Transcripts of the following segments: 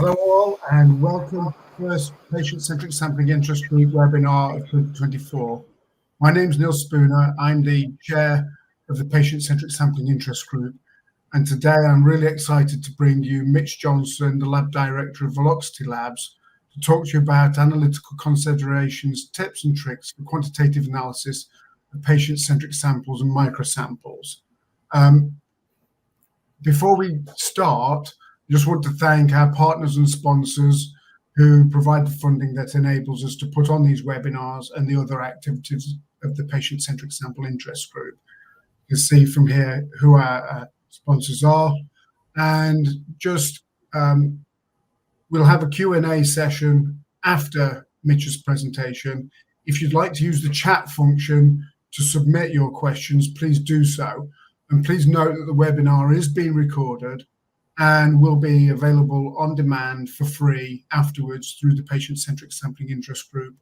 Hello all, and welcome to the first Patient-Centric Sampling Interest Group webinar of 2024. My name is Neil Spooner. I'm the chair of the Patient-Centric Sampling Interest Group, and today I'm really excited to bring you Mitch Johnson, the lab director of Veloxity Labs, to talk to you about analytical considerations, tips and tricks for quantitative analysis of patient-centric samples and microsamples. Before we start, I just want to thank our partners and sponsors who provide the funding that enables us to put on these webinars and the other activities of the Patient-Centric Sample Interest Group. You can see from here who our sponsors are, and just we'll have a Q&A session after Mitch's presentation. If you'd like to use the chat function to submit your questions, please do so. And please note that the webinar is being recorded and will be available on demand for free afterwards through the Patient-Centric Sampling Interest Group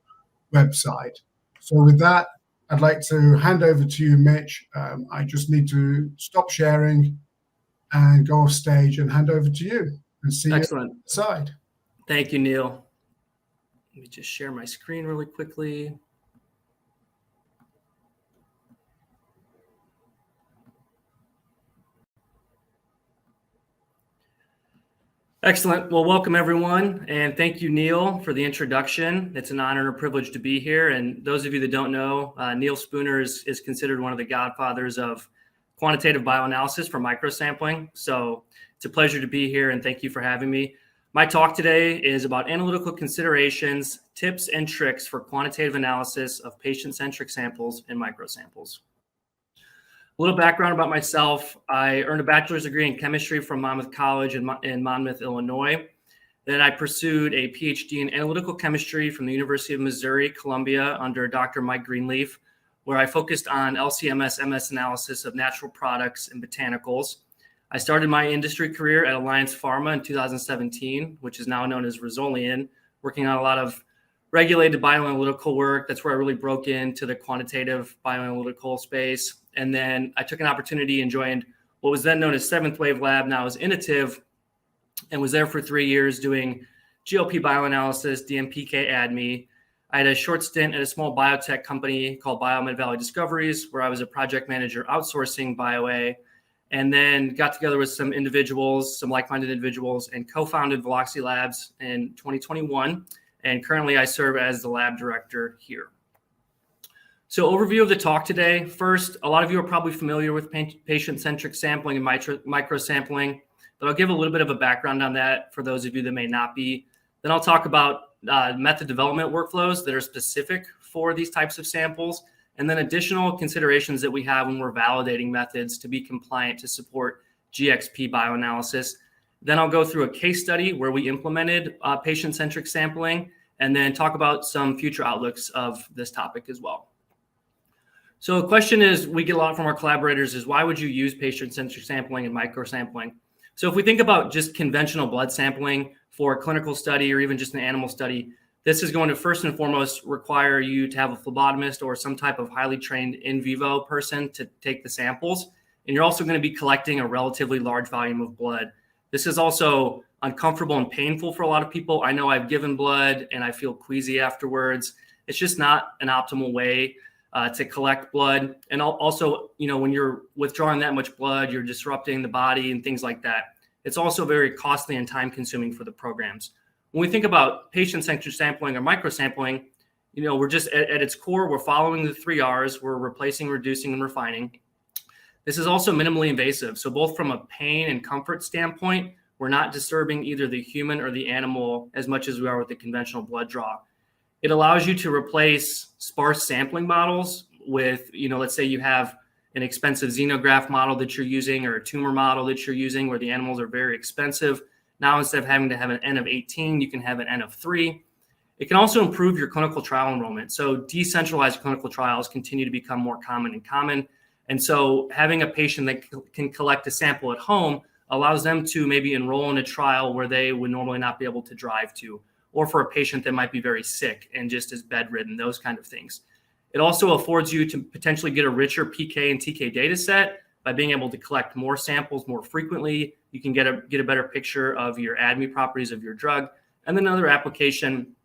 website. So with that, I'd like to hand over to you, Mitch. I just need to stop sharing and go off stage and hand over to you and see Excellent. you on the side. Thank you, Neil. Let me just share my screen really quickly. Excellent. Well, welcome everyone, and thank you, Neil, for the introduction. It's an honor and a privilege to be here. And those of you that don't know, Neil Spooner is considered one of the godfathers of quantitative bioanalysis for microsampling. So it's a pleasure to be here, and thank you for having me. My talk today is about analytical considerations, tips, and tricks for quantitative analysis of patient-centric samples and microsamples. A little background about myself. I earned a bachelor's degree in chemistry from Monmouth College in Monmouth, Illinois. Then I pursued a PhD in analytical chemistry from the University of Missouri, Columbia, under Dr. Mike Greenleaf, where I focused on LC-MS, MS analysis of natural products and botanicals. I started my industry career at Alliance Pharma in 2017, which is now known as Resolian, working on a lot of regulated bioanalytical work. That's where I really broke into the quantitative bioanalytical space. And then I took an opportunity and joined what was then known as Seventh Wave Lab, now as Innovative, and was there for 3 years doing GLP bioanalysis, DMPK ADME. I had a short stint at a small biotech company called Valley Discoveries, where I was a project manager outsourcing BioA, and then got together with some individuals, some like-minded individuals, and co-founded Veloxity Labs in 2021. And currently I serve as the lab director here. So overview of the talk today. First, a lot of you are probably familiar with patient-centric sampling and microsampling, but I'll give a little bit of a background on that for those of you that may not be. Then I'll talk about method development workflows that are specific for these types of samples, and then additional considerations that we have when we're validating methods to be compliant to support GXP bioanalysis. Then I'll go through a case study where we implemented patient-centric sampling, and then talk about some future outlooks of this topic as well. So the question is, we get a lot from our collaborators, is why would you use patient-centric sampling and microsampling? So if we think about just conventional blood sampling for a clinical study or even just an animal study, this is going to first and foremost require you to have a phlebotomist or some type of highly trained in vivo person to take the samples. And you're also going to be collecting a relatively large volume of blood. This is also uncomfortable and painful for a lot of people. I know I've given blood and I feel queasy afterwards. It's just not an optimal way to collect blood. And also, when you're withdrawing that much blood, you're disrupting the body and things like that. It's also very costly and time consuming for the programs. When we think about patient-centric sampling or microsampling, we're just at its core, we're following the 3 R's. We're replacing, reducing, and refining. This is also minimally invasive. So both from a pain and comfort standpoint, we're not disturbing either the human or the animal as much as we are with the conventional blood draw. It allows you to replace sparse sampling models with, let's say you have an expensive xenograph model that you're using or a tumor model that you're using where the animals are very expensive. Now, instead of having to have an N of 18, you can have an N of 3. It can also improve your clinical trial enrollment. So decentralized clinical trials continue to become more common. And so having a patient that can collect a sample at home allows them to maybe enroll in a trial where they would normally not be able to drive to, or for a patient that might be very sick and just is bedridden, those kind of things. It also affords you to potentially get a richer PK and TK data set by being able to collect more samples more frequently, You can get a better picture of your ADME properties of your drug. And then another application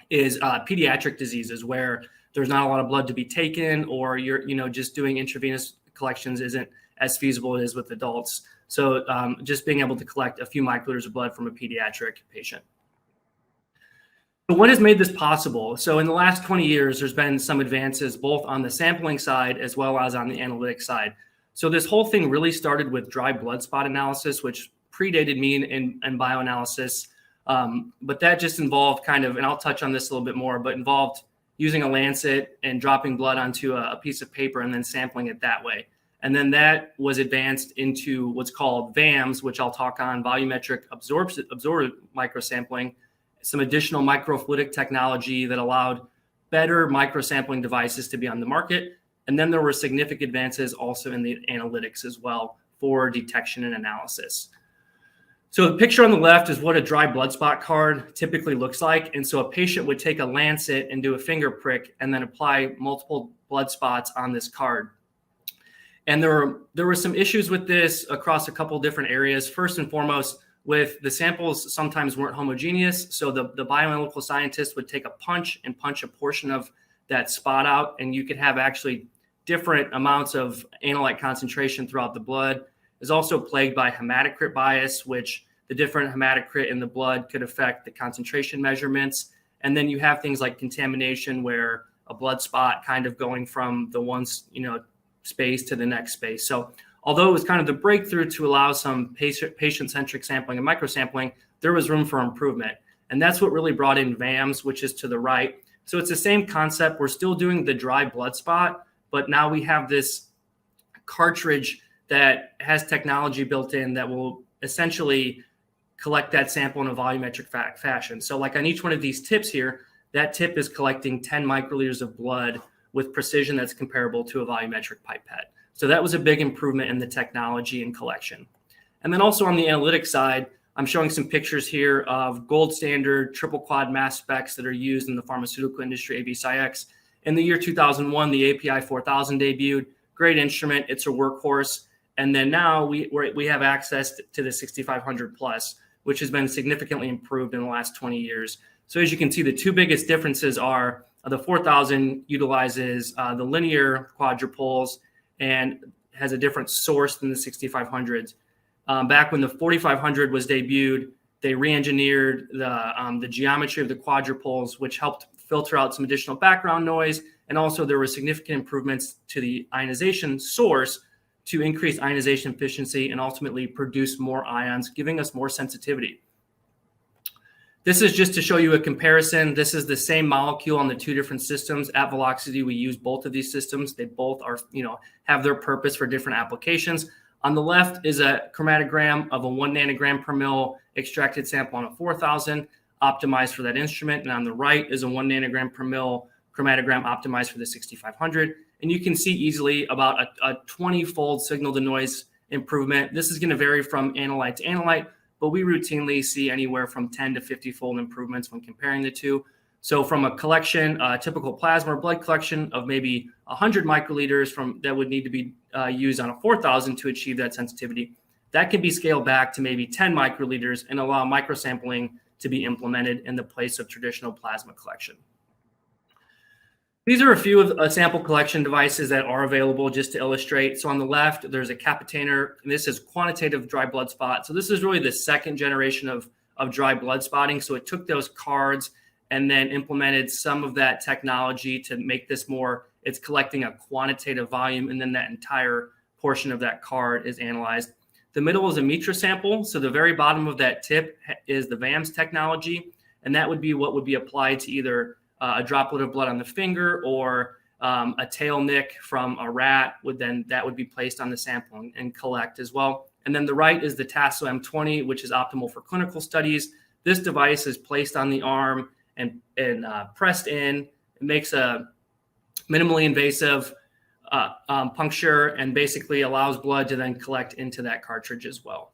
is pediatric diseases where there's not a lot of blood to be taken, or you're just doing intravenous collections isn't as feasible as it is with adults. So just being able to collect a few microliters of blood from a pediatric patient. So what has made this possible? So in the last 20 years, there's been some advances both on the sampling side as well as on the analytic side. So this whole thing really started with dry blood spot analysis, which predated me in bioanalysis. But that just involved and I'll touch on this a little bit more, but involved using a lancet and dropping blood onto a piece of paper and then sampling it that way. And then that was advanced into what's called VAMS, which I'll talk on, volumetric absorptive microsampling, some additional microfluidic technology that allowed better microsampling devices to be on the market. And then there were significant advances also in the analytics as well for detection and analysis. So the picture on the left is what a dry blood spot card typically looks like. And so a patient would take a lancet and do a finger prick and then apply multiple blood spots on this card. And there were some issues with this across a couple of different areas. First and foremost, with the samples sometimes weren't homogeneous. So the bioanalytical scientist would take a punch and punch a portion of that spot out, and you could have actually different amounts of analyte concentration throughout the blood. Is also plagued by hematocrit bias, which the different hematocrit in the blood could affect the concentration measurements. And then you have things like contamination, where a blood spot kind of going from the one space to the next space. So although it was kind of the breakthrough to allow some patient-centric sampling and microsampling, there was room for improvement. And that's what really brought in VAMS, which is to the right. So it's the same concept. We're still doing the dry blood spot, but now we have this cartridge that has technology built in that will essentially collect that sample in a volumetric fashion. So like on each one of these tips here, that tip is collecting 10 microliters of blood with precision that's comparable to a volumetric pipette. So that was a big improvement in the technology and collection. And then also on the analytics side, I'm showing some pictures here of gold standard triple quad mass specs that are used in the pharmaceutical industry, PCSIG. In the year 2001, the API 4000 debuted. Great instrument. It's a workhorse. And then now we have access to the 6500 plus, which has been significantly improved in the last 20 years. So as you can see, the two biggest differences are the 4000 utilizes the linear quadrupoles and has a different source than the 6500s. Back when the 4500 was debuted, they re-engineered the geometry of the quadrupoles, which helped filter out some additional background noise. And also there were significant improvements to the ionization source to increase ionization efficiency and ultimately produce more ions, giving us more sensitivity. This is just to show you a comparison. This is the same molecule on the two different systems. At Veloxity, we use both of these systems. They both are, have their purpose for different applications. On the left is a chromatogram of a 1 nanogram per mil extracted sample on a 4000, optimized for that instrument. And on the right is a 1 nanogram per mil chromatogram optimized for the 6500. And you can see easily about a 20-fold signal to noise improvement. This is going to vary from analyte to analyte, but we routinely see anywhere from 10 to 50-fold improvements when comparing the two. So from a collection, typical plasma or blood collection of maybe 100 microliters that would need to be used on a 4000 to achieve that sensitivity, that can be scaled back to maybe 10 microliters and allow microsampling to be implemented in the place of traditional plasma collection. These are a few of the sample collection devices that are available just to illustrate. So on the left, there's a Capitainer, and this is quantitative dry blood spot. So this is really the second generation of dry blood spotting. So it took those cards and then implemented some of that technology to make this more, it's collecting a quantitative volume, and then that entire portion of that card is analyzed. The middle is a microsample. So the very bottom of that tip is the VAMS technology, and that would be what would be applied to either a droplet of blood on the finger or a tail nick from a rat that would be placed on the sample and collect as well. And then the right is the Tasso M20, which is optimal for clinical studies. This device is placed on the arm and pressed in. It makes a minimally invasive puncture and basically allows blood to then collect into that cartridge as well.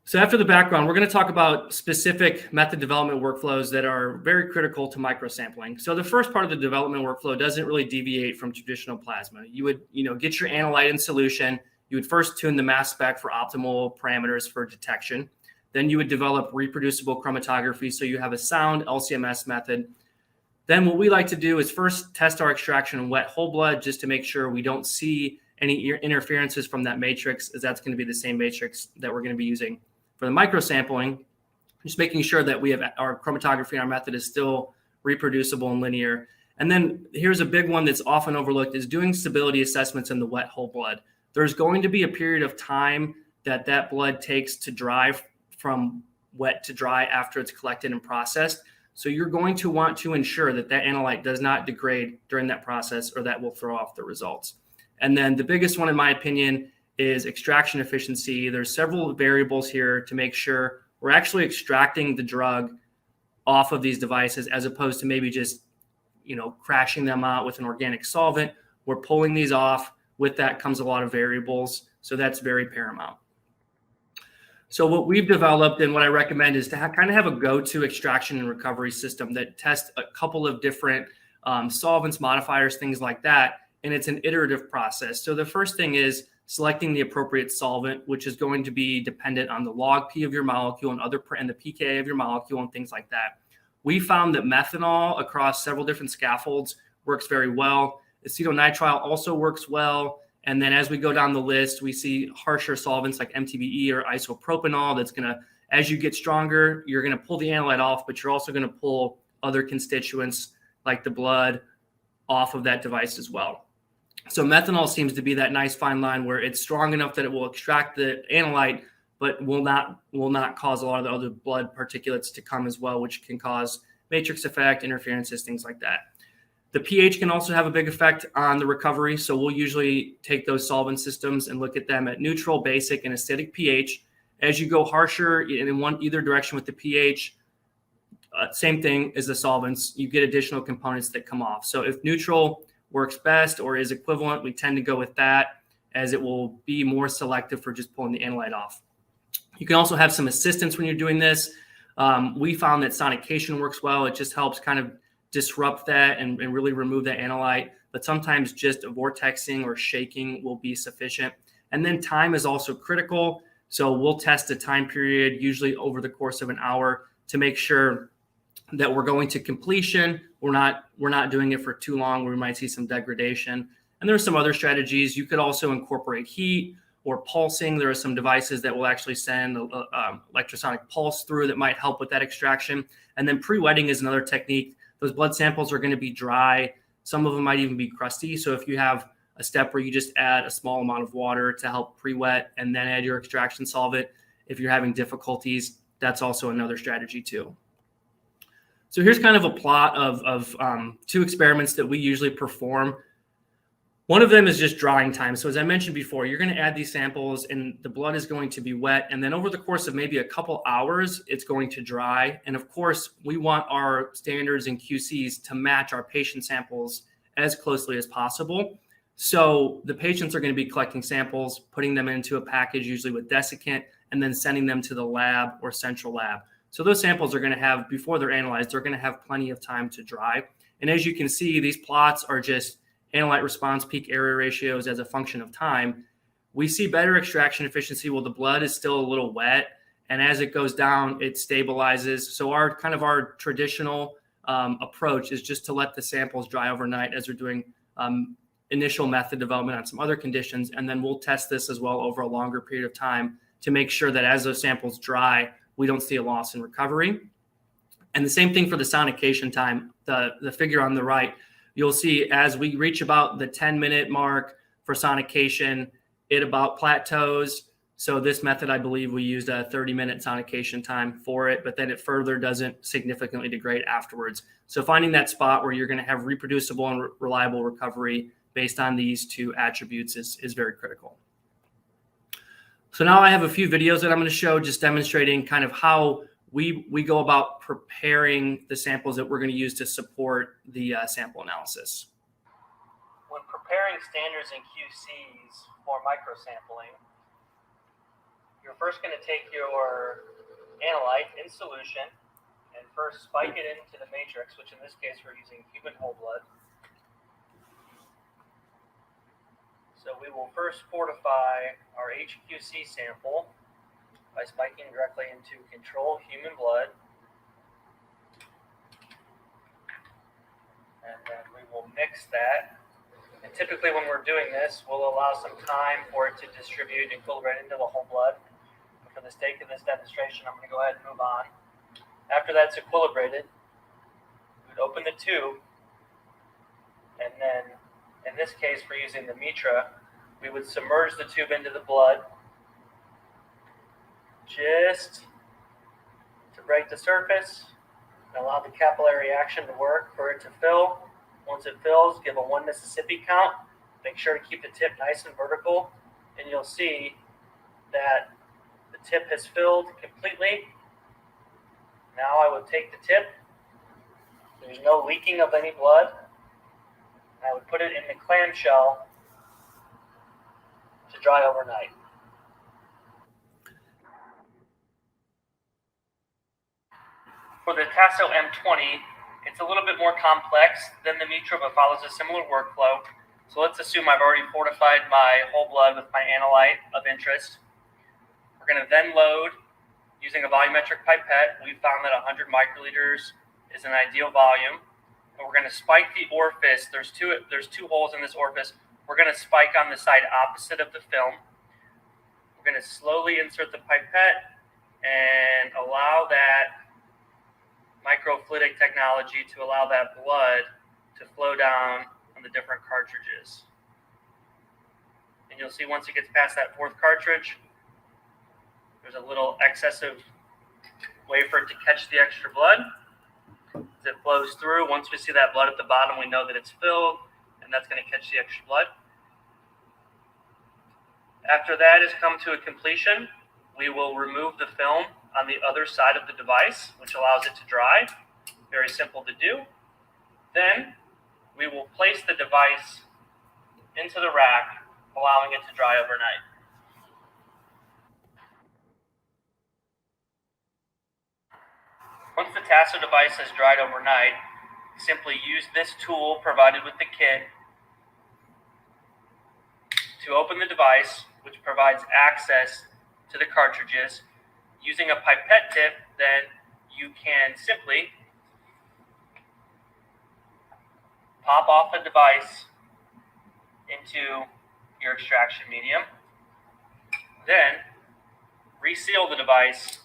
So after the background, we're going to talk about specific method development workflows that are very critical to microsampling. So the first part of the development workflow doesn't really deviate from traditional plasma. You would, get your analyte in solution, You would first tune the mass spec for optimal parameters for detection. Then you would develop reproducible chromatography, so you have a sound LC-MS method. Then what we like to do is first test our extraction in wet whole blood just to make sure we don't see any interferences from that matrix, as that's going to be the same matrix that we're going to be using for the microsampling. Just making sure that we have our chromatography and our method is still reproducible and linear. And then here's a big one that's often overlooked, is doing stability assessments in the wet whole blood. There's going to be a period of time that blood takes to dry from wet to dry after it's collected and processed. So you're going to want to ensure that analyte does not degrade during that process, or that will throw off the results. And then the biggest one, in my opinion, is extraction efficiency. There's several variables here to make sure we're actually extracting the drug off of these devices, as opposed to maybe just, crashing them out with an organic solvent. We're pulling these off. With that comes a lot of variables. So that's very paramount. So what we've developed, and what I recommend, is to kind of have a go-to extraction and recovery system that tests a couple of different solvents, modifiers, things like that. And it's an iterative process. So the first thing is selecting the appropriate solvent, which is going to be dependent on the log P of your molecule and the pKa of your molecule and things like that. We found that methanol across several different scaffolds works very well. Acetonitrile also works well. And then as we go down the list, we see harsher solvents like MTBE or isopropanol. That's going to, as you get stronger, you're going to pull the analyte off, but you're also going to pull other constituents like the blood off of that device as well. So methanol seems to be that nice fine line where it's strong enough that it will extract the analyte, but will not cause a lot of the other blood particulates to come as well, which can cause matrix effect, interferences, things like that. The pH can also have a big effect on the recovery. So we'll usually take those solvent systems and look at them at neutral, basic, and acidic pH. As you go harsher in either direction with the pH, same thing as the solvents, you get additional components that come off. So if neutral works best or is equivalent, we tend to go with that, as it will be more selective for just pulling the analyte off. You can also have some assistance when you're doing this. We found that sonication works well. It just helps kind of disrupt that and really remove that analyte, but sometimes just vortexing or shaking will be sufficient. And then time is also critical. So we'll test a time period, usually over the course of an hour, to make sure that we're going to completion. We're not doing it for too long where we might see some degradation. And there are some other strategies. You could also incorporate heat or pulsing. There are some devices that will actually send electrosonic pulse through that might help with that extraction. And then pre-wetting is another technique. Those blood samples are going to be dry. Some of them might even be crusty. So if you have a step where you just add a small amount of water to help pre-wet and then add your extraction solvent, if you're having difficulties, that's also another strategy too. So here's kind of a plot of two experiments that we usually perform. One of them is just drying time. So as I mentioned before, you're going to add these samples and the blood is going to be wet. And then over the course of maybe a couple hours, it's going to dry. And of course, we want our standards and QCs to match our patient samples as closely as possible. So the patients are going to be collecting samples, putting them into a package, usually with desiccant, and then sending them to the lab or central lab. So those samples are going to have, before they're analyzed, they're going to have plenty of time to dry. And as you can see, these plots are just analyte response peak area ratios as a function of time. We see better extraction efficiency while the blood is still a little wet. And as it goes down, it stabilizes. So our traditional approach is just to let the samples dry overnight as we're doing initial method development on some other conditions. And then we'll test this as well over a longer period of time to make sure that as those samples dry, we don't see a loss in recovery. And the same thing for the sonication time. The figure on the right, you'll see as we reach about the 10-minute mark for sonication, it about plateaus. So this method, I believe we used a 30-minute sonication time for it, but then it further doesn't significantly degrade afterwards. So finding that spot where you're going to have reproducible and reliable recovery based on these two attributes is very critical. So now I have a few videos that I'm going to show just demonstrating kind of how we go about preparing the samples that we're going to use to support the sample analysis. When preparing standards and QCs for microsampling, you're first going to take your analyte in solution and first spike it into the matrix, which in this case we're using human whole blood. So So we will first fortify our HQC sample by spiking directly into control human blood. And then we will mix that. And typically when we're doing this, we'll allow some time for it to distribute and equilibrate into the whole blood. But for the sake of this demonstration, I'm going to go ahead and move on. After that's equilibrated, we'd open the tube, and then in this case, for using the mitra, we would submerge the tube into the blood just to break the surface and allow the capillary action to work for it to fill. Once it fills, give a 1 Mississippi count. Make sure to keep the tip nice and vertical, and you'll see that the tip has filled completely. Now I would take the tip. There's no leaking of any blood. I would put it in the clamshell to dry overnight. For the Tasso M20, it's a little bit more complex than the mitra, but follows a similar workflow. So let's assume I've already fortified my whole blood with my analyte of interest. We're going to then load using a volumetric pipette. We found that 100 microliters is an ideal volume. And we're going to spike the orifice. There's two holes in this orifice. We're going to spike on the side opposite of the film. We're going to slowly insert the pipette and allow that microfluidic technology to allow that blood to flow down on the different cartridges. And you'll see once it gets past that fourth cartridge, there's a little excessive way for it to catch the extra blood. As it flows through, once we see that blood at the bottom, we know that it's filled, and that's going to catch the extra blood. After that has come to a completion, we will remove the film on the other side of the device, which allows it to dry. Very simple to do. Then we will place the device into the rack, allowing it to dry overnight. Once the Tasso device has dried overnight, simply use this tool provided with the kit to open the device, which provides access to the cartridges. Using a pipette tip, then you can simply pop off the device into your extraction medium, then reseal the device.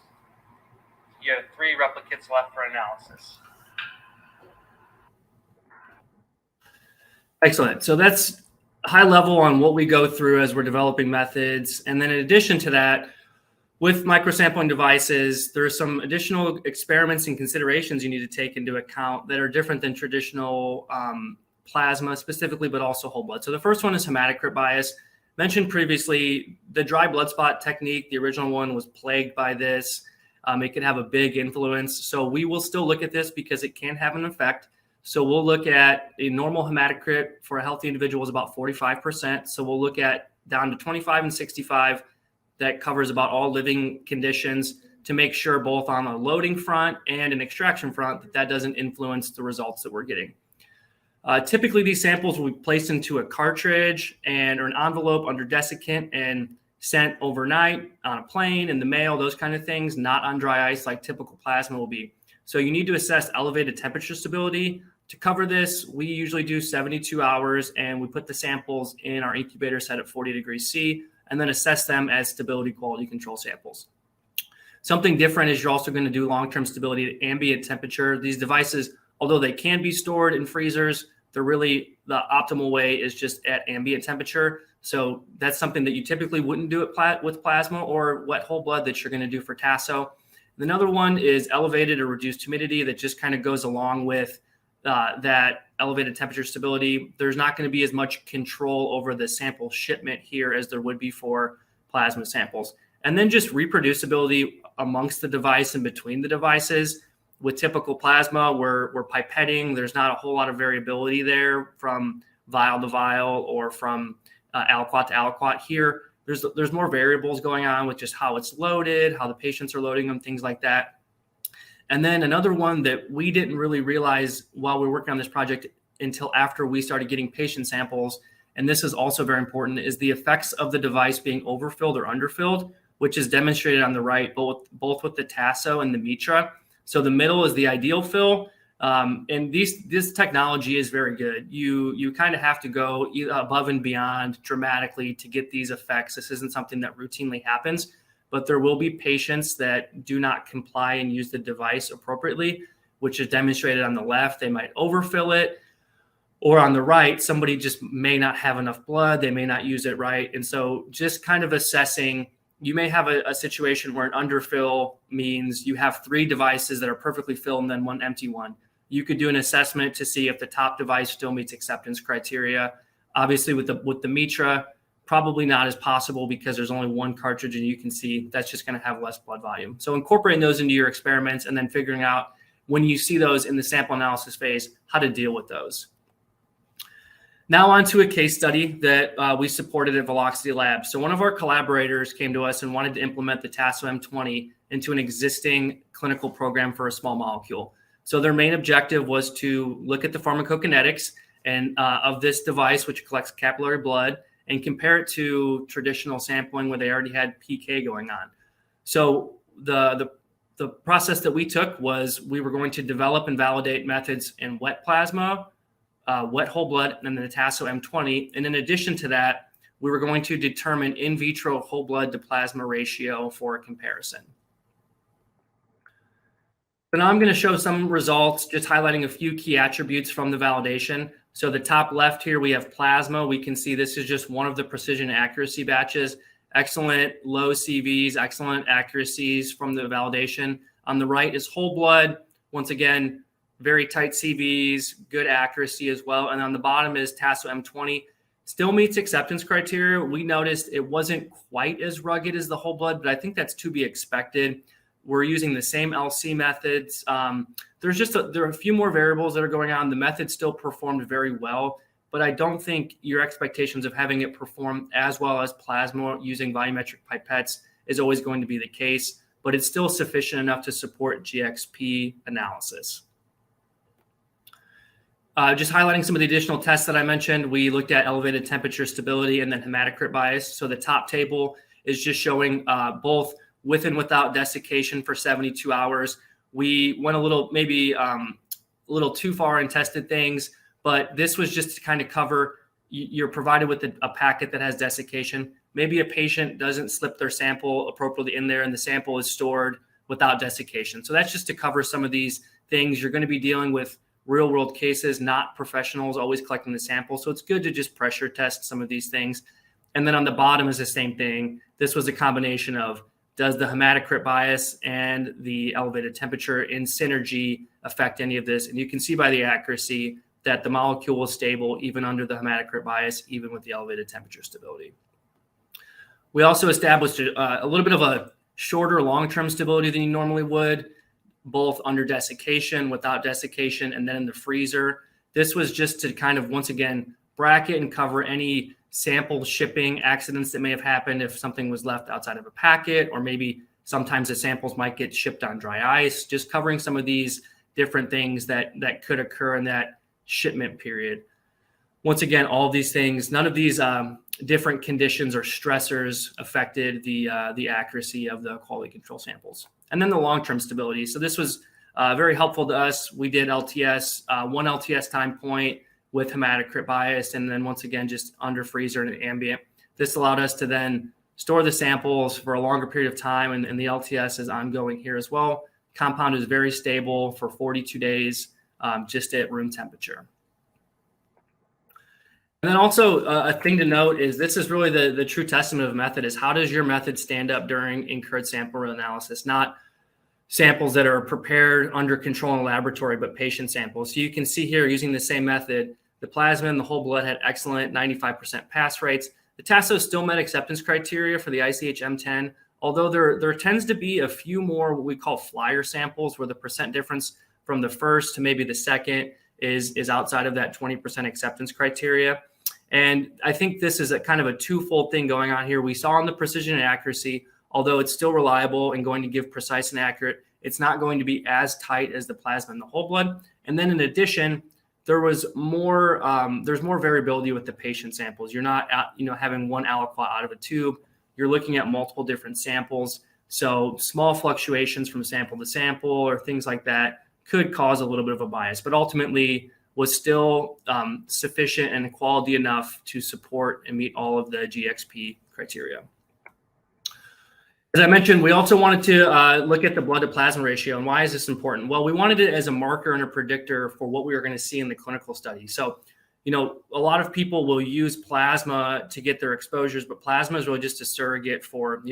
You have 3 replicates left for analysis. Excellent. So that's high level on what we go through as we're developing methods. And then in addition to that, with microsampling devices, there are some additional experiments and considerations you need to take into account that are different than traditional plasma specifically, but also whole blood. So the first one is hematocrit bias. Mentioned previously, the dry blood spot technique, the original one, was plagued by this. It can have a big influence. So we will still look at this because it can have an effect. So we'll look at a normal hematocrit for a healthy individual is about 45%. So we'll look at down to 25 and 65. That covers about all living conditions to make sure both on a loading front and an extraction front that doesn't influence the results that we're getting. Typically, these samples will be placed into a cartridge or an envelope under desiccant and sent overnight on a plane, in the mail, those kind of things, not on dry ice like typical plasma will be. So you need to assess elevated temperature stability. To cover this, we usually do 72 hours, and we put the samples in our incubator set at 40 degrees C, and then assess them as stability quality control samples. Something different is you're also going to do long-term stability at ambient temperature. These devices, although they can be stored in freezers, they're really, the optimal way is just at ambient temperature. So that's something that you typically wouldn't do with plasma or wet whole blood that you're going to do for Tasso. Another one is elevated or reduced humidity that just kind of goes along with that elevated temperature stability. There's not going to be as much control over the sample shipment here as there would be for plasma samples. And then just reproducibility amongst the device and between the devices. With typical plasma, we're pipetting. There's not a whole lot of variability there from vial to vial or from aliquot to aliquot. Here, there's more variables going on with just how it's loaded, how the patients are loading them, things like that. And then another one that we didn't really realize while we were working on this project until after we started getting patient samples and this is also very important, is the effects of the device being overfilled or underfilled, which is demonstrated on the right, both with the tasso and the mitra. So the middle is the ideal fill. And this technology is very good. You kind of have to go above and beyond dramatically to get these effects. This isn't something that routinely happens, but there will be patients that do not comply and use the device appropriately, which is demonstrated on the left. They might overfill it, or on the right, somebody just may not have enough blood. They may not use it right. And so just kind of assessing, you may have a situation where an underfill means you have 3 devices that are perfectly filled and then 1 empty one. You could do an assessment to see if the top device still meets acceptance criteria. Obviously, with the mitra, probably not as possible because there's only 1 cartridge, and you can see that's just going to have less blood volume. So incorporating those into your experiments and then figuring out when you see those in the sample analysis phase, how to deal with those. Now on to a case study that we supported at Veloxity Labs. So one of our collaborators came to us and wanted to implement the tasso M20 into an existing clinical program for a small molecule. So their main objective was to look at the pharmacokinetics and of this device, which collects capillary blood, and compare it to traditional sampling where they already had PK going on. So the process that we took was we were going to develop and validate methods in wet plasma, wet whole blood, and then the tasso M20. And in addition to that, we were going to determine in vitro whole blood to plasma ratio for a comparison. So now I'm going to show some results, just highlighting a few key attributes from the validation. So the top left here, we have plasma. We can see this is just one of the precision accuracy batches. Excellent low CVs, excellent accuracies from the validation. On the right is whole blood. Once again, very tight CVs, good accuracy as well. And on the bottom is tasso M20. Still meets acceptance criteria. We noticed it wasn't quite as rugged as the whole blood, but I think that's to be expected. We're using the same LC methods. There are a few more variables that are going on. The method still performed very well, but I don't think your expectations of having it perform as well as plasma using volumetric pipettes is always going to be the case, but it's still sufficient enough to support GXP analysis. Just highlighting some of the additional tests that I mentioned, we looked at elevated temperature stability and then hematocrit bias. So the top table is just showing both with and without desiccation for 72 hours. We went a little too far and tested things, but this was just to kind of cover, you're provided with a packet that has desiccation. Maybe a patient doesn't slip their sample appropriately in there and the sample is stored without desiccation. So that's just to cover some of these things. You're going to be dealing with real world cases, not professionals always collecting the sample. So it's good to just pressure test some of these things. And then on the bottom is the same thing. This was a combination of, does the hematocrit bias and the elevated temperature in synergy affect any of this? And you can see by the accuracy that the molecule was stable even under the hematocrit bias, even with the elevated temperature stability. We also established a little bit of a shorter long-term stability than you normally would, both under desiccation, without desiccation, and then in the freezer. This was just to kind of, once again, bracket and cover any sample shipping accidents that may have happened if something was left outside of a packet, or maybe sometimes the samples might get shipped on dry ice, just covering some of these different things that could occur in that shipment period. Once again, all of these things, none of these different conditions or stressors affected the accuracy of the quality control samples. And then the long-term stability. So this was very helpful to us. We did LTS, one LTS time point with hematocrit bias, and then once again, just under freezer and ambient. This allowed us to then store the samples for a longer period of time, and the LTS is ongoing here as well. Compound is very stable for 42 days, just at room temperature. And then also a thing to note is this is really the true testament of the method is how does your method stand up during incurred sample analysis, not samples that are prepared under control in a laboratory, but patient samples. So you can see here using the same method, the plasma and the whole blood had excellent 95% pass rates. The tasso still met acceptance criteria for the ICH M10, although there tends to be a few more what we call flyer samples where the percent difference from the first to maybe the second is outside of that 20% acceptance criteria. And I think this is a kind of a twofold thing going on here. We saw on the precision and accuracy, although it's still reliable and going to give precise and accurate, it's not going to be as tight as the plasma and the whole blood. And then in addition, there was more, there's more variability with the patient samples. You're not, having one aliquot out of a tube. You're looking at multiple different samples. So small fluctuations from sample to sample or things like that could cause a little bit of a bias, but ultimately was still sufficient and quality enough to support and meet all of the GXP criteria. As I mentioned, we also wanted to look at the blood to plasma ratio. And why is this important? Well, we wanted it as a marker and a predictor for what we were going to see in the clinical study. So, a lot of people will use plasma to get their exposures, but plasma is really just a surrogate for,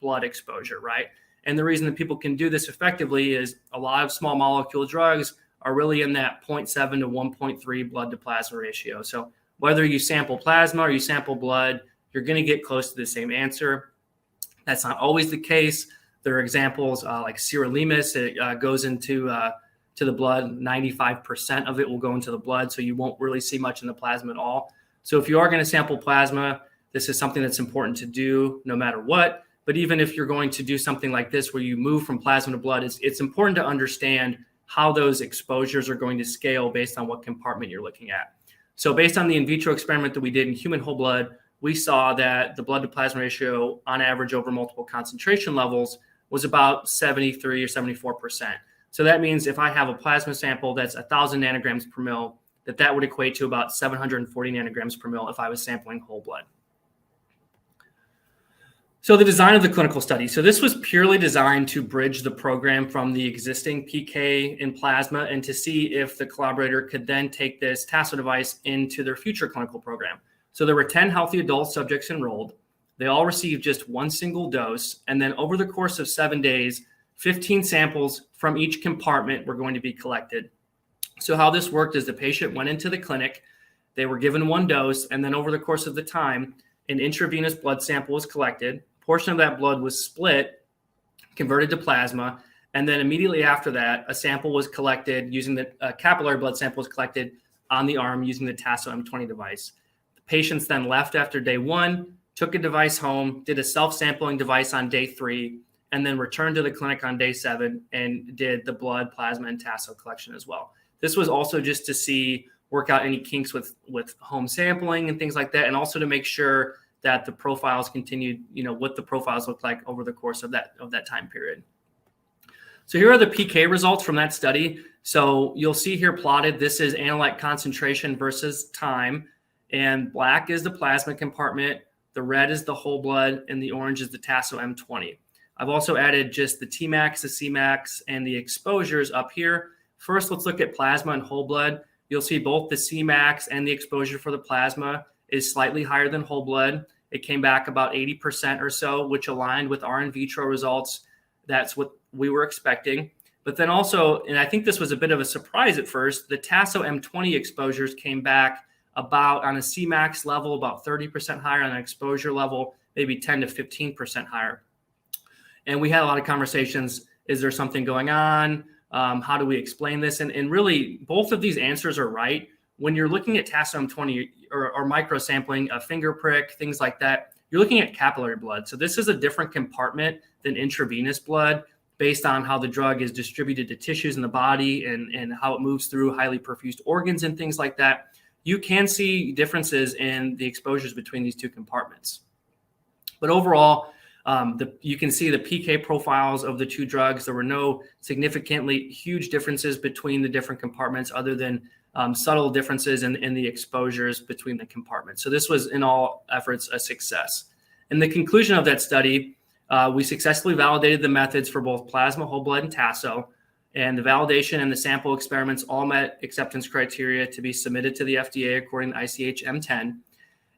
blood exposure, right? And the reason that people can do this effectively is a lot of small molecule drugs are really in that 0.7 to 1.3 blood to plasma ratio. So whether you sample plasma or you sample blood, you're going to get close to the same answer. That's not always the case. There are examples like sirolimus. It goes into to the blood. 95% of it will go into the blood, so you won't really see much in the plasma at all. So if you are going to sample plasma, this is something that's important to do no matter what. But even if you're going to do something like this where you move from plasma to blood, it's important to understand how those exposures are going to scale based on what compartment you're looking at. So based on the in vitro experiment that we did in human whole blood, we saw that the blood to plasma ratio on average over multiple concentration levels was about 73 or 74%. So that means if I have a plasma sample that's 1,000 nanograms per mil, that would equate to about 740 nanograms per mil if I was sampling whole blood. So the design of the clinical study. So this was purely designed to bridge the program from the existing PK in plasma and to see if the collaborator could then take this TASO device into their future clinical program. So there were 10 healthy adult subjects enrolled. They all received just one single dose. And then over the course of 7 days, 15 samples from each compartment were going to be collected. So how this worked is the patient went into the clinic, they were given one dose, and then over the course of the time, an intravenous blood sample was collected. A portion of that blood was split, converted to plasma, and then immediately after that, a sample was collected using the capillary blood sample was collected on the arm using the TASO M20 device. The patients then left after day 1, took a device home, did a self-sampling device on day 3, and then returned to the clinic on day 7 and did the blood, plasma, and TASO collection as well. This was also just to work out any kinks with home sampling and things like that, and also to make sure that the profiles continued, what the profiles looked like over the course of that time period. So here are the PK results from that study. So you'll see here plotted, this is analyte concentration versus time, and black is the plasma compartment, the red is the whole blood, and the orange is the TASO M20. I've also added just the Tmax, the Cmax, and the exposures up here. First, let's look at plasma and whole blood. You'll see both the Cmax and the exposure for the plasma is slightly higher than whole blood. It came back about 80% or so, which aligned with our in vitro results. That's what we were expecting. But then also, and I think this was a bit of a surprise at first, the TASO M20 exposures came back about on a Cmax level, about 30% higher, on an exposure level, maybe 10 to 15% higher. And we had a lot of conversations. Is there something going on? How do we explain this? And really, both of these answers are right. When you're looking at TASO M20 or microsampling, a finger prick, things like that, you're looking at capillary blood. So this is a different compartment than intravenous blood based on how the drug is distributed to tissues in the body and how it moves through highly perfused organs and things like that. You can see differences in the exposures between these two compartments. But overall, you can see the PK profiles of the two drugs. There were no significantly huge differences between the different compartments other than subtle differences in the exposures between the compartments. So this was, in all efforts, a success. In the conclusion of that study, we successfully validated the methods for both plasma, whole blood, and TASO. And the validation and the sample experiments all met acceptance criteria to be submitted to the FDA according to ICH M10.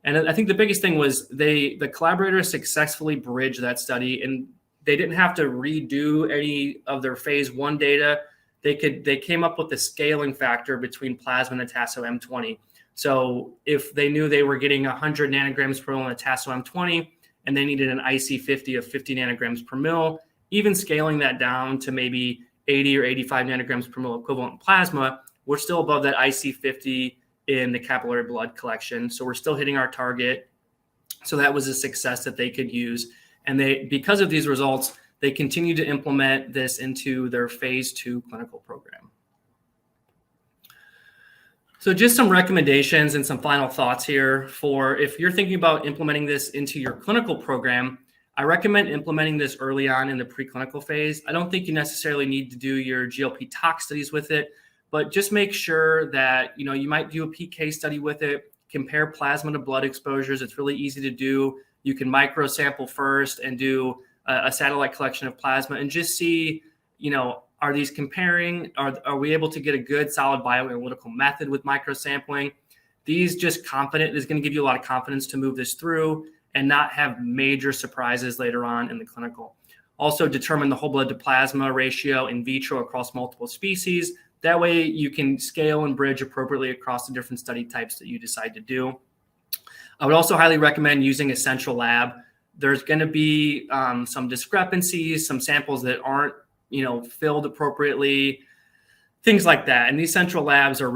And I think the biggest thing was the collaborators successfully bridged that study, and they didn't have to redo any of their phase 1 data. They came up with the scaling factor between plasma and the TASO M20. So if they knew they were getting 100 nanograms per mil in the TASO M20 and they needed an IC50 of 50 nanograms per mil, even scaling that down to maybe 80 or 85 nanograms per mil equivalent plasma, we're still above that IC50 in the capillary blood collection. So we're still hitting our target. So that was a success that they could use. And because of these results, they continue to implement this into their phase 2 clinical program. So just some recommendations and some final thoughts here for if you're thinking about implementing this into your clinical program. I recommend implementing this early on in the preclinical phase. I don't think you necessarily need to do your GLP tox studies with it, but just make sure that, you might do a PK study with it, compare plasma to blood exposures. It's really easy to do. You can microsample first and do a satellite collection of plasma and just see, are these comparing? Are we able to get a good solid bioanalytical method with microsampling? These just confident is going to give you a lot of confidence to move this through and not have major surprises later on in the clinical. Also determine the whole blood to plasma ratio in vitro across multiple species. That way you can scale and bridge appropriately across the different study types that you decide to do. I would also highly recommend using a central lab. There's going to be some discrepancies, some samples that aren't filled appropriately, things like that. And these central labs there's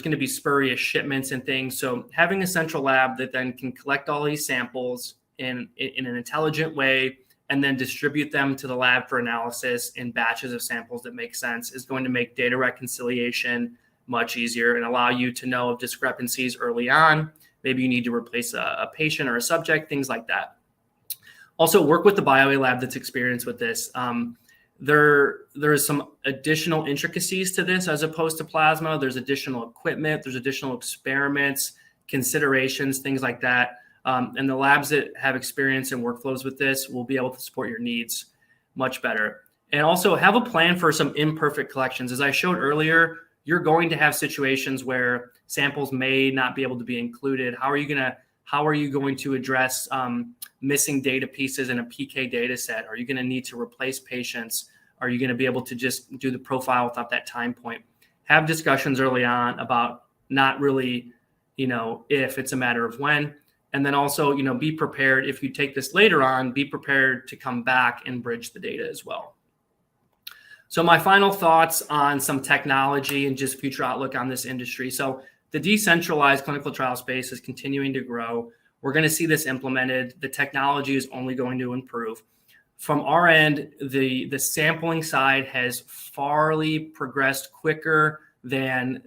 going to be spurious shipments and things. So having a central lab that then can collect all these samples in an intelligent way and then distribute them to the lab for analysis in batches of samples that make sense is going to make data reconciliation much easier and allow you to know of discrepancies early on. Maybe you need to replace a patient or a subject, things like that. Also work with the BioA lab that's experienced with this. There's some additional intricacies to this as opposed to plasma. There's additional equipment, there's additional experiments, considerations, things like that. And the labs that have experience and workflows with this will be able to support your needs much better. And also have a plan for some imperfect collections. As I showed earlier, you're going to have situations where samples may not be able to be included. How are you going to address missing data pieces in a PK data set? Are you going to need to replace patients? Are you going to be able to just do the profile without that time point? Have discussions early on about not really, if, it's a matter of when. And then also, be prepared if you take this later on, be prepared to come back and bridge the data as well. So my final thoughts on some technology and just future outlook on this industry. So the decentralized clinical trial space is continuing to grow. We're going to see this implemented. The technology is only going to improve. From our end, the sampling side has farly progressed quicker than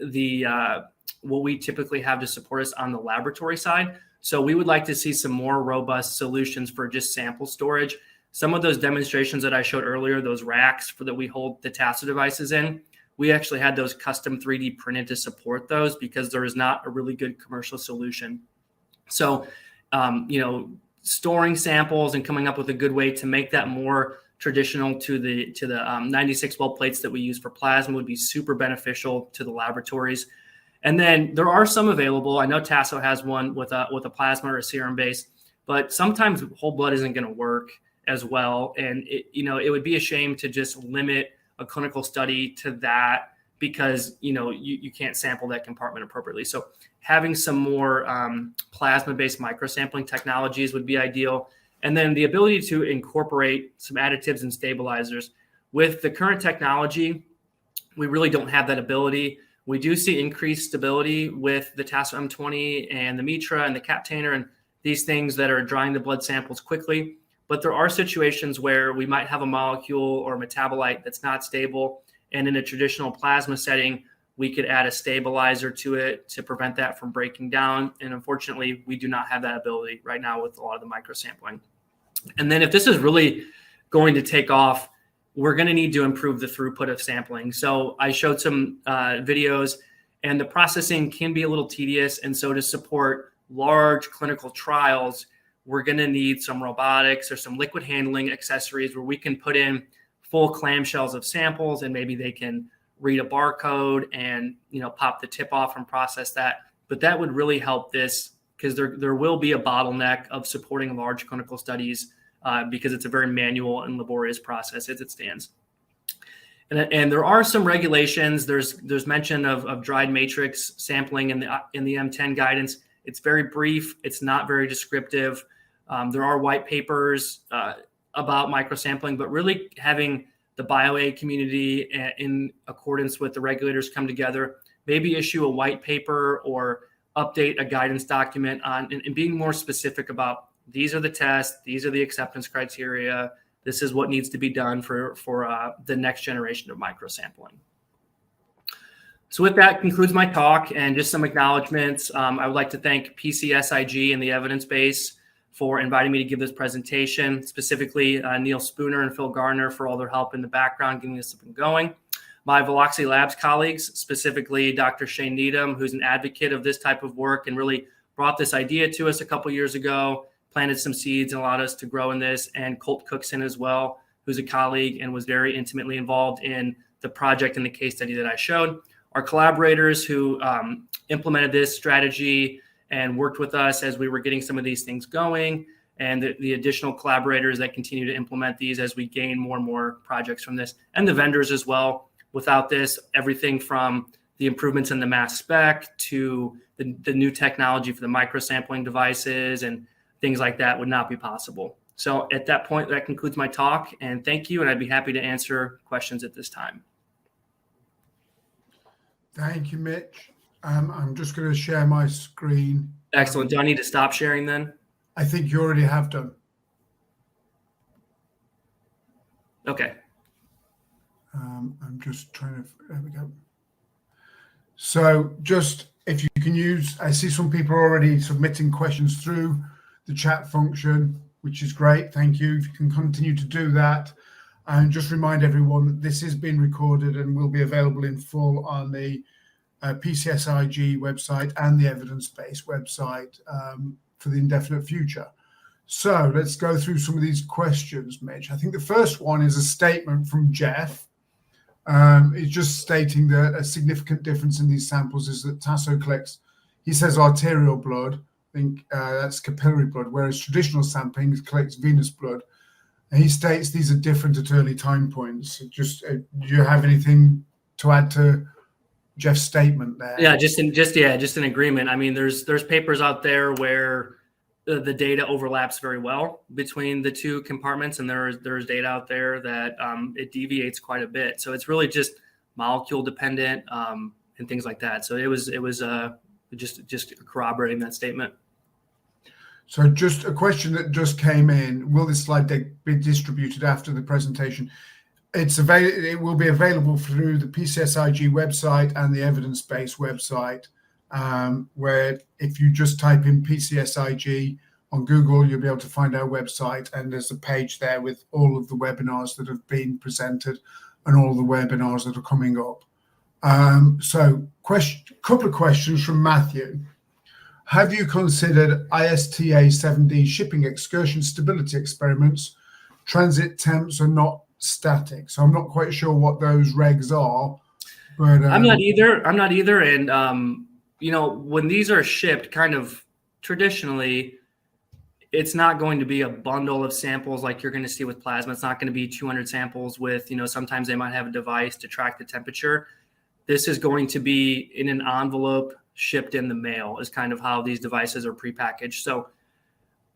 what we typically have to support us on the laboratory side. So we would like to see some more robust solutions for just sample storage. Some of those demonstrations that I showed earlier, those racks that we hold the TASO devices in, we actually had those custom 3D printed to support those because there is not a really good commercial solution. So, storing samples and coming up with a good way to make that more traditional to the 96 well plates that we use for plasma would be super beneficial to the laboratories. And then there are some available. I know TASO has one with a plasma or a serum base, but sometimes whole blood isn't going to work as well. And it would be a shame to just limit a clinical study to that because, you can't sample that compartment appropriately. So having some more plasma-based microsampling technologies would be ideal. And then the ability to incorporate some additives and stabilizers. With the current technology, we really don't have that ability. We do see increased stability with the TASO M20 and the Mitra and the Captainer and these things that are drying the blood samples quickly. But there are situations where we might have a molecule or metabolite that's not stable. And in a traditional plasma setting, we could add a stabilizer to it to prevent that from breaking down. And unfortunately, we do not have that ability right now with a lot of the microsampling. And then if this is really going to take off, we're going to need to improve the throughput of sampling. So I showed some videos, and the processing can be a little tedious. And so to support large clinical trials, we're going to need some robotics or some liquid handling accessories where we can put in full clamshells of samples and maybe they can read a barcode and, pop the tip off and process that. But that would really help this because there will be a bottleneck of supporting large clinical studies because it's a very manual and laborious process as it stands. And there are some regulations. There's mention of dried matrix sampling in the M10 guidance. It's very brief. It's not very descriptive. There are white papers about microsampling, but really having the BioA community in accordance with the regulators come together, maybe issue a white paper or update a guidance document on and being more specific about these are the tests, these are the acceptance criteria, this is what needs to be done for the next generation of microsampling. So with that concludes my talk, and just some acknowledgments. I would like to thank PCSIG and the evidence base for inviting me to give this presentation, specifically Neil Spooner and Phil Garner for all their help in the background, getting this up and going. My Veloxity Labs colleagues, specifically Dr. Shane Needham, who's an advocate of this type of work and really brought this idea to us a couple years ago, planted some seeds and allowed us to grow in this, and Colt Cookson as well, who's a colleague and was very intimately involved in the project and the case study that I showed. Our collaborators who implemented this strategy and worked with us as we were getting some of these things going, and the additional collaborators that continue to implement these as we gain more and more projects from this, and the vendors as well. Without this, everything from the improvements in the mass spec to the new technology for the microsampling devices and things like that would not be possible. So at that point, that concludes my talk, and thank you, and I'd be happy to answer questions at this time. Thank you, Mitch. I'm just going to share my screen. Excellent. Do I need to stop sharing then? I think you already have done. Okay. I'm just trying to, there we go. So just if you can use, I see some people already submitting questions through the chat function, which is great. Thank you. If you can continue to do that. And just remind everyone that this is being recorded and will be available in full on the PCSIG website and the evidence-based website for the indefinite future. So let's go through some of these questions, Mitch. I think the first one is a statement from Jeff. It's just stating that a significant difference in these samples is that Tasso collects, he says, arterial blood. I think that's capillary blood, whereas traditional sampling collects venous blood. And he states these are different at early time points. Just do you have anything to add to Jeff's statement there? Yeah, just in agreement. I mean, there's papers out there where the data overlaps very well between the two compartments, and there's data out there that it deviates quite a bit. So it's really just molecule dependent and things like that. So it was just corroborating that statement. So just a question that just came in: will this slide deck be distributed after the presentation? It will be available through the PCSIG website and the evidence-based website, where if you just type in PCSIG on Google, you'll be able to find our website, and there's a page there with all of the webinars that have been presented and all the webinars that are coming up. So couple of questions from Matthew. Have you considered ISTA 7D shipping excursion stability experiments? Transit temps are not static. So I'm not quite sure what those regs are. But I'm not either. And, when these are shipped kind of traditionally, it's not going to be a bundle of samples like you're going to see with plasma. It's not going to be 200 samples with, sometimes they might have a device to track the temperature. This is going to be in an envelope shipped in the mail is kind of how these devices are prepackaged. So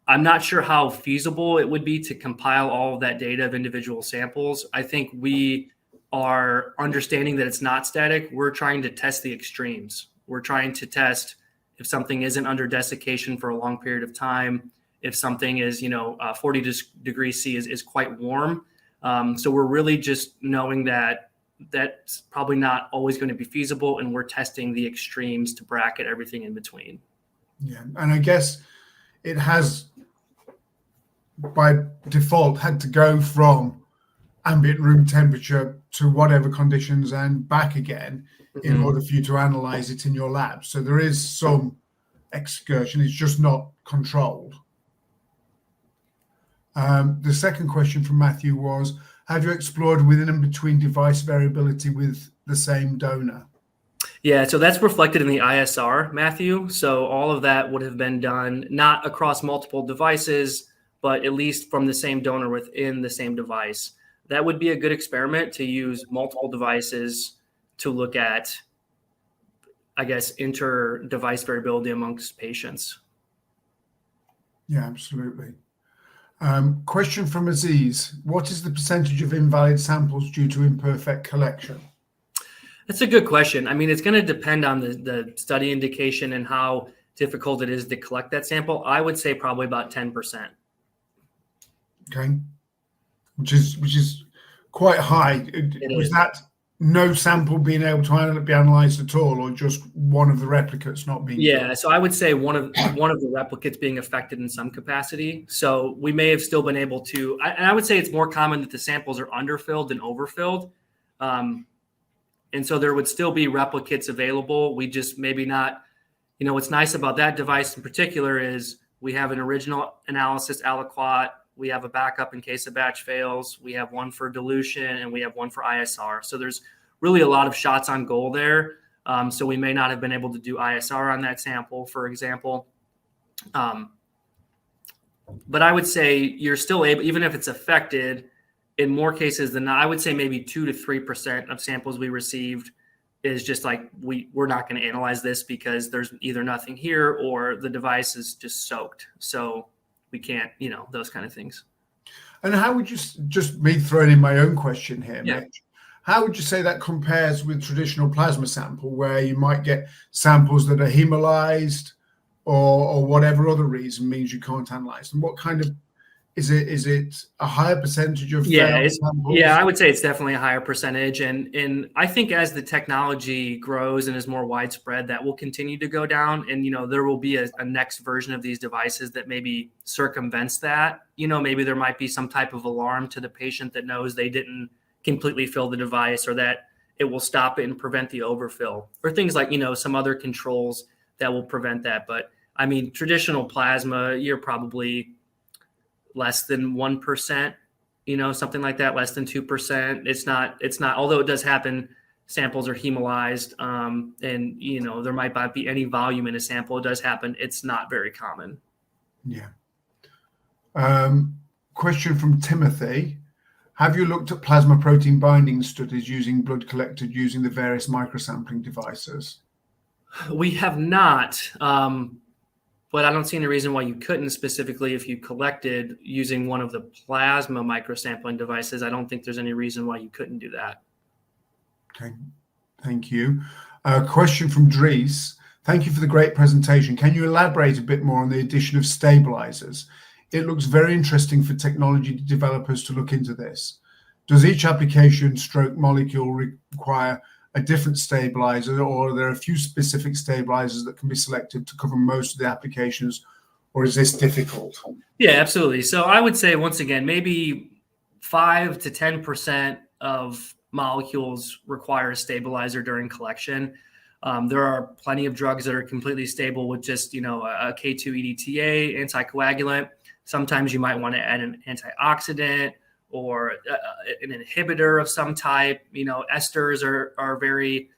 I'm not sure how feasible it would be to compile all of that data of individual samples. I think we are understanding that it's not static. We're trying to test the extremes. We're trying to test if something isn't under desiccation for a long period of time, if something is, 40 degrees C is quite warm. So we're really just knowing that that's probably not always going to be feasible, and we're testing the extremes to bracket everything in between. Yeah, and I guess it has, by default, had to go from ambient room temperature to whatever conditions and back again in order for you to analyze it in your lab. So there is some excursion, it's just not controlled. The second question from Matthew was, have you explored within and between device variability with the same donor? Yeah, so that's reflected in the ISR, Matthew. So all of that would have been done not across multiple devices, but at least from the same donor within the same device. That would be a good experiment to use multiple devices to look at, I guess, inter-device variability amongst patients. Yeah, absolutely. Question from Aziz. What is the percentage of invalid samples due to imperfect collection? That's a good question. I mean, it's going to depend on the study indication and how difficult it is to collect that sample. I would say probably about 10%. Okay. Which is quite high. Was that no sample being able to be analyzed at all, or just one of the replicates not being? Yeah, so I would say one of the replicates being affected in some capacity. So we may have still been able to, and I would say it's more common that the samples are underfilled than overfilled. And so there would still be replicates available. We just maybe not, what's nice about that device in particular is we have an original analysis aliquot. We have a backup in case a batch fails. We have one for dilution, and we have one for ISR. So there's really a lot of shots on goal there. So we may not have been able to do ISR on that sample, for example. But I would say you're still able, even if it's affected, in more cases than not, I would say maybe 2 to 3% of samples we received is just like, we're not going to analyze this because there's either nothing here or the device is just soaked. So we can't, those kind of things. And how would you, just me throwing in my own question here, Yeah. Mitch, how would you say that compares with traditional plasma sample, where you might get samples that are hemolyzed or whatever other reason means you can't analyze them? What kind of, is it a higher percentage of failed samples? Yeah, I would say it's definitely a higher percentage. And I think as the technology grows and is more widespread, that will continue to go down. And, there will be a next version of these devices that maybe circumvents that. Maybe there might be some type of alarm to the patient that knows they didn't completely fill the device, or that it will stop it and prevent the overfill, or things like, some other controls that will prevent that. But I mean, traditional plasma, you're probably less than 1%, something like that, less than 2%. It's not, although it does happen, samples are hemolyzed, and, there might not be any volume in a sample. It does happen. It's not very common. Yeah. Question from Timothy. Have you looked at plasma protein binding studies using blood collected using the various microsampling devices? We have not, but I don't see any reason why you couldn't, specifically if you collected using one of the plasma microsampling devices. I don't think there's any reason why you couldn't do that. Okay, thank you. Question from Dries. Thank you for the great presentation. Can you elaborate a bit more on the addition of stabilizers? It looks very interesting for technology developers to look into this. Does each application stroke molecule require a different stabilizer, or are there a few specific stabilizers that can be selected to cover most of the applications, or is this difficult? Yeah, absolutely. So I would say, once again, maybe 5 to 10% of molecules require a stabilizer during collection. There are plenty of drugs that are completely stable with just, a K2 EDTA anticoagulant. Sometimes you might want to add an antioxidant or an inhibitor of some type. Esters are very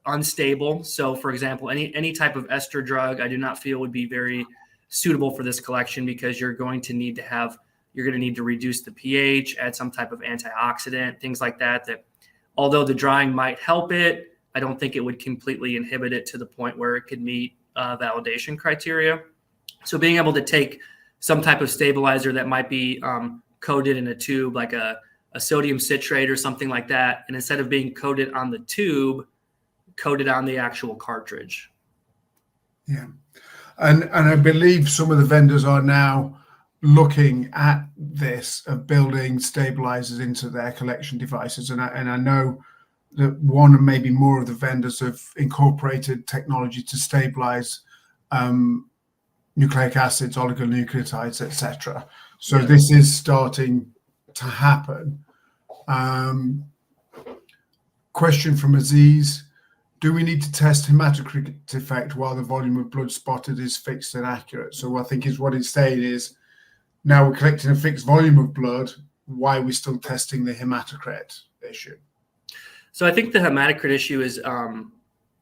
unstable. So, for example, any type of ester drug, I do not feel would be very suitable for this collection, because you're going to need to reduce the pH, add some type of antioxidant, things like that. That, although the drying might help it, I don't think it would completely inhibit it to the point where it could meet validation criteria. So being able to take some type of stabilizer that might be coated in a tube, like a sodium citrate or something like that, and instead of being coated on the tube, coated on the actual cartridge. Yeah. And I believe some of the vendors are now looking at this, of building stabilizers into their collection devices. And I know that one and maybe more of the vendors have incorporated technology to stabilize nucleic acids, oligonucleotides, etc. So this is starting to happen. Question from Aziz. Do we need to test hematocrit effect while the volume of blood spotted is fixed and accurate? So I think what he's saying is, now we're collecting a fixed volume of blood, why are we still testing the hematocrit issue? So I think the hematocrit issue is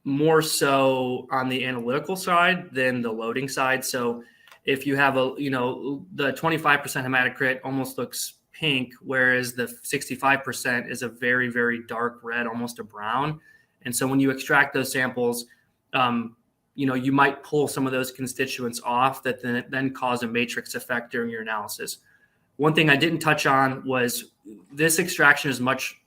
more so on the analytical side than the loading side. So if you have the 25% hematocrit almost looks pink, whereas the 65% is a very, very dark red, almost a brown. And so when you extract those samples, you might pull some of those constituents off that then cause a matrix effect during your analysis. One thing I didn't touch on was this extraction is much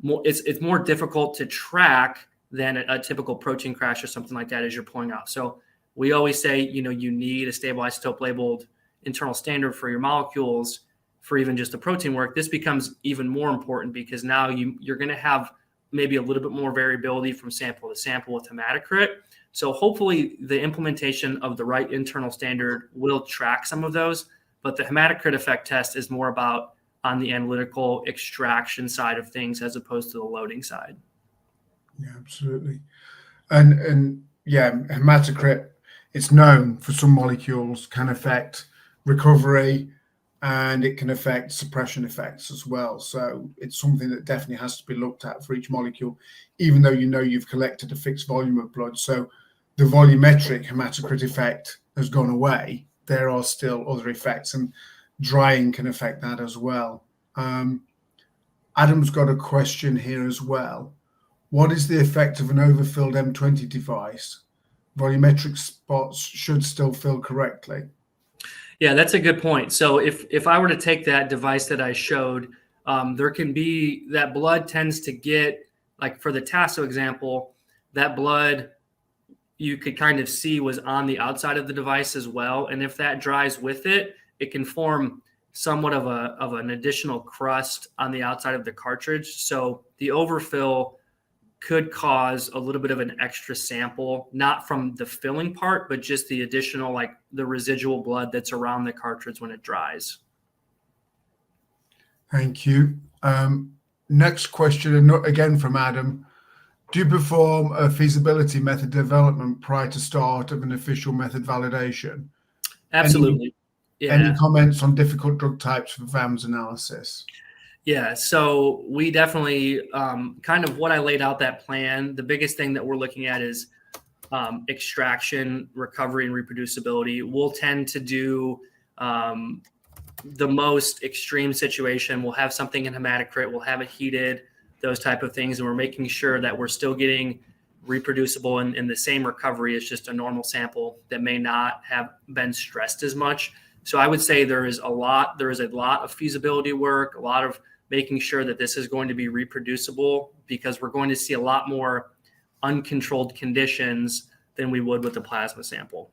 more, it's more difficult to track than a typical protein crash or something like that, as you're pulling out. So we always say, you need a stable isotope labeled internal standard for your molecules. for even just the protein work, this becomes even more important because now you're going to have maybe a little bit more variability from sample to sample with hematocrit. So hopefully the implementation of the right internal standard will track some of those, but the hematocrit effect test is more about on the analytical extraction side of things as opposed to the loading side. Yeah, absolutely. And yeah, hematocrit, it's known for some molecules can affect recovery, and it can affect suppression effects as well. So it's something that definitely has to be looked at for each molecule, even though you've collected a fixed volume of blood. So the volumetric hematocrit effect has gone away. There are still other effects, and drying can affect that as well. Adam's got a question here as well. What is the effect of an overfilled M20 device? Volumetric spots should still fill correctly. Yeah, that's a good point. So if I were to take that device that I showed, there can be that blood tends to get, like for the Tasso example, that blood you could kind of see was on the outside of the device as well. And if that dries with it, it can form somewhat of an additional crust on the outside of the cartridge. So the overfill could cause a little bit of an extra sample, not from the filling part, but just the additional, like the residual blood that's around the cartridge when it dries. Thank you. Next question, again from Adam. Do you perform a feasibility method development prior to start of an official method validation? Absolutely. Any comments on difficult drug types for VAMS analysis? Yeah, so we definitely kind of what I laid out that plan. The biggest thing that we're looking at is extraction, recovery, and reproducibility. We'll tend to do the most extreme situation. We'll have something in hematocrit, we'll have it heated, those type of things. And we're making sure that we're still getting reproducible in the same recovery as just a normal sample that may not have been stressed as much. So I would say there is a lot of feasibility work, a lot of making sure that this is going to be reproducible, because we're going to see a lot more uncontrolled conditions than we would with a plasma sample.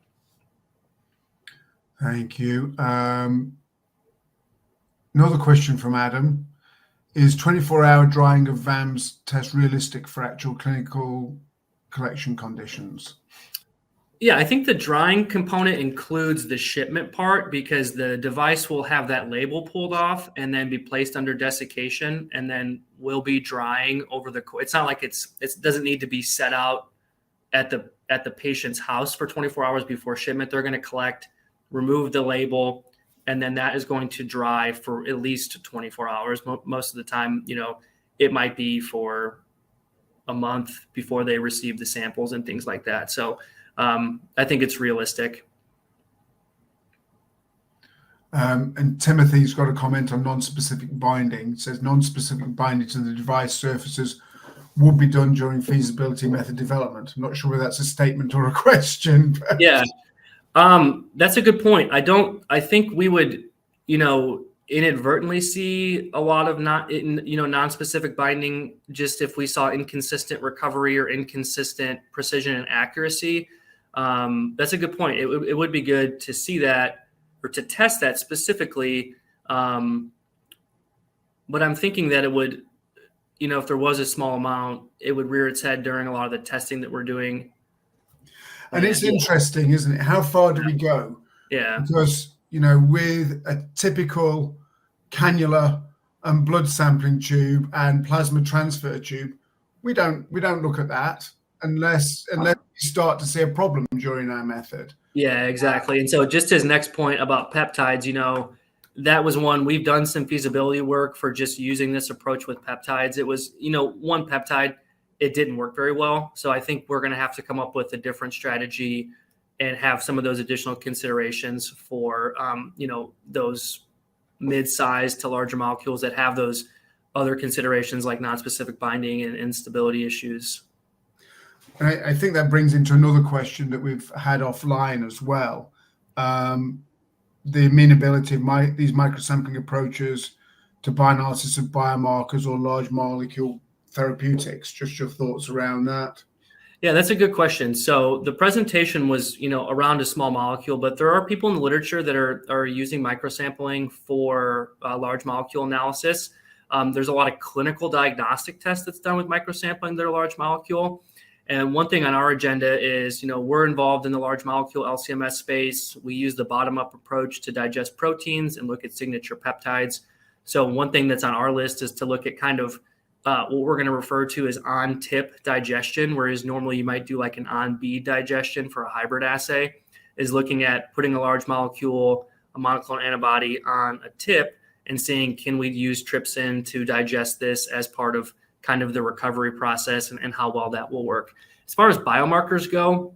Thank you. Another question from Adam. Is 24-hour drying of VAMS test realistic for actual clinical collection conditions? Yeah, I think the drying component includes the shipment part, because the device will have that label pulled off and then be placed under desiccation, and then will be drying over the. It's not like it doesn't need to be set out at the patient's house for 24 hours before shipment. They're going to collect, remove the label, and then that is going to dry for at least 24 hours. Most of the time, it might be for a month before they receive the samples and things like that. So I think it's realistic. And Timothy's got a comment on non-specific binding. It says non-specific binding to the device surfaces would be done during feasibility method development. I'm not sure whether that's a statement or a question. But... Yeah, that's a good point. I think we would, inadvertently see a lot of non-specific binding just if we saw inconsistent recovery or inconsistent precision and accuracy. That's a good point. It would be good to see that, or to test that specifically. But I'm thinking that it would, if there was a small amount, it would rear its head during a lot of the testing that we're doing. And it's interesting, isn't it? How far do we go? Yeah. Because, with a typical cannula and blood sampling tube and plasma transfer tube, we don't look at that unless we start to see a problem during our method. Yeah, exactly. And so just his next point about peptides, that was one. We've done some feasibility work for just using this approach with peptides. It was, one peptide, it didn't work very well. So I think we're going to have to come up with a different strategy and have some of those additional considerations for, those mid-sized to larger molecules that have those other considerations like non-specific binding and instability issues. And I think that brings into another question that we've had offline as well. The amenability of these microsampling approaches to bioanalysis of biomarkers or large molecule therapeutics. Just your thoughts around that. Yeah, that's a good question. So the presentation was, around a small molecule, but there are people in the literature that are using microsampling for large molecule analysis. There's a lot of clinical diagnostic tests that's done with microsampling that are large molecule. And one thing on our agenda is, we're involved in the large molecule LCMS space. We use the bottom-up approach to digest proteins and look at signature peptides. So one thing that's on our list is to look at kind of what we're going to refer to as on-tip digestion, whereas normally you might do like an on-bead digestion for a hybrid assay, is looking at putting a large molecule, a monoclonal antibody on a tip and seeing, can we use trypsin to digest this as part of kind of the recovery process and how well that will work. As far as biomarkers go,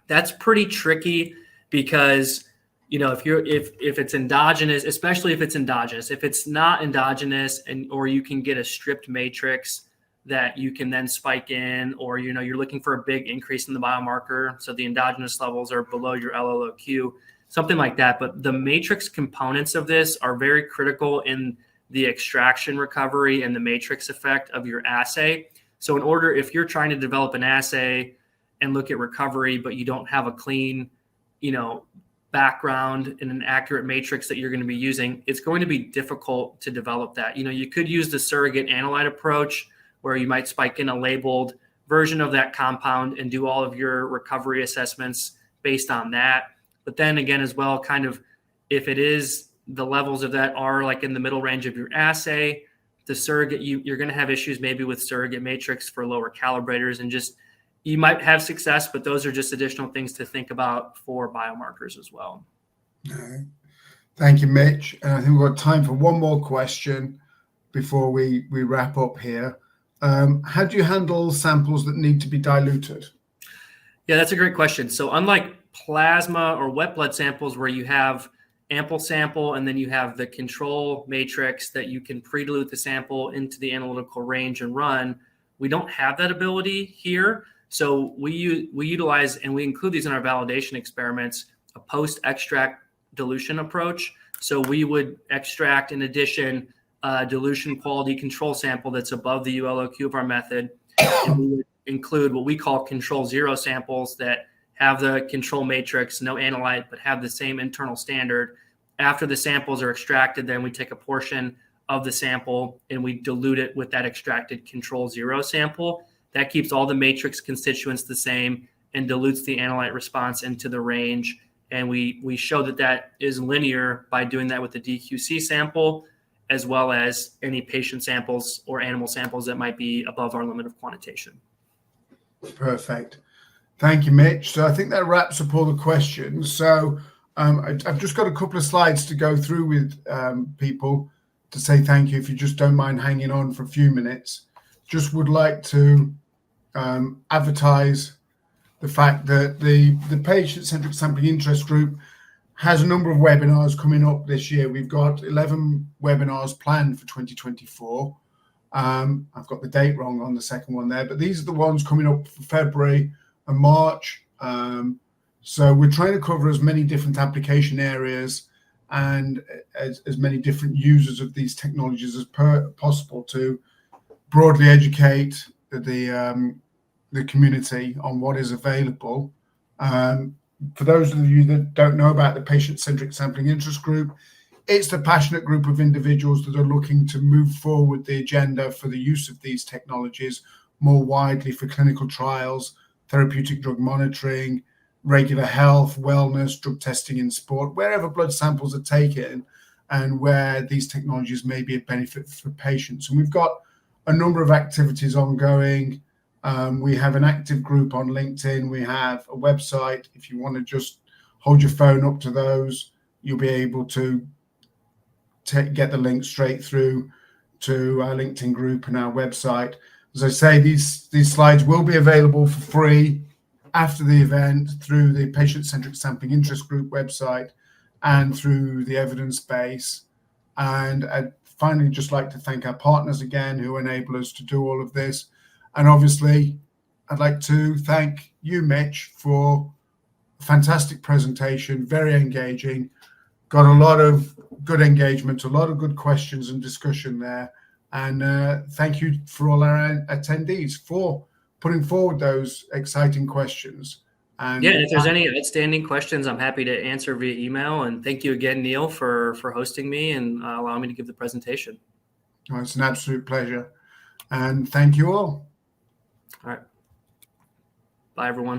that's pretty tricky because if it's endogenous, especially if it's endogenous, if it's not endogenous or you can get a stripped matrix that you can then spike in, or, you're looking for a big increase in the biomarker. So the endogenous levels are below your LLOQ, something like that. But the matrix components of this are very critical in the extraction recovery and the matrix effect of your assay. So if you're trying to develop an assay and look at recovery, but you don't have a clean, background in an accurate matrix that you're going to be using, it's going to be difficult to develop that. You could use the surrogate analyte approach where you might spike in a labeled version of that compound and do all of your recovery assessments based on that. But then again, as well, kind of if it is the levels of that are like in the middle range of your assay, the surrogate, you're going to have issues maybe with surrogate matrix for lower calibrators, and just you might have success, but those are just additional things to think about for biomarkers as well. All right. Thank you, Mitch. And I think we've got time for one more question before we wrap up here. How do you handle samples that need to be diluted? Yeah, that's a great question. So unlike plasma or wet blood samples where you have ample sample and then you have the control matrix that you can pre-dilute the sample into the analytical range and run, we don't have that ability here. So we utilize, and we include these in our validation experiments, a post-extract dilution approach. So we would extract, in addition, a dilution quality control sample that's above the ULOQ of our method. And we would include what we call control zero samples that have the control matrix, no analyte, but have the same internal standard. After the samples are extracted, then we take a portion of the sample and we dilute it with that extracted control zero sample. That keeps all the matrix constituents the same and dilutes the analyte response into the range. And we show that is linear by doing that with the DQC sample, as well as any patient samples or animal samples that might be above our limit of quantitation. Perfect. Thank you, Mitch. So I think that wraps up all the questions. So I've just got a couple of slides to go through with people to say thank you, if you just don't mind hanging on for a few minutes. Just would like to advertise the fact that the patient-centric sampling interest group has a number of webinars coming up this year. We've got 11 webinars planned for 2024. I've got the date wrong on the second one there, but these are the ones coming up for February and March. So we're trying to cover as many different application areas and as many different users of these technologies as possible to broadly educate the community on what is available. For those of you that don't know about the patient-centric sampling interest group, it's the passionate group of individuals that are looking to move forward the agenda for the use of these technologies more widely for clinical trials, therapeutic drug monitoring, regular health, wellness, drug testing in sport, wherever blood samples are taken and where these technologies may be a benefit for patients. And we've got a number of activities ongoing. We have an active group on LinkedIn. We have a website. If you want to just hold your phone up to those, you'll be able to get the link straight through to our LinkedIn group and our website. As I say, these slides will be available for free after the event through the patient-centric sampling interest group website and through the evidence base. And I'd finally just like to thank our partners again who enable us to do all of this. And obviously, I'd like to thank you, Mitch, for a fantastic presentation, very engaging, got a lot of good engagement, a lot of good questions and discussion there. And thank you for all our attendees for putting forward those exciting questions. And yeah, if there's any outstanding questions, I'm happy to answer via email. And thank you again, Neil, for hosting me and allowing me to give the presentation. Oh, it's an absolute pleasure. And thank you all. All right. Bye, everyone.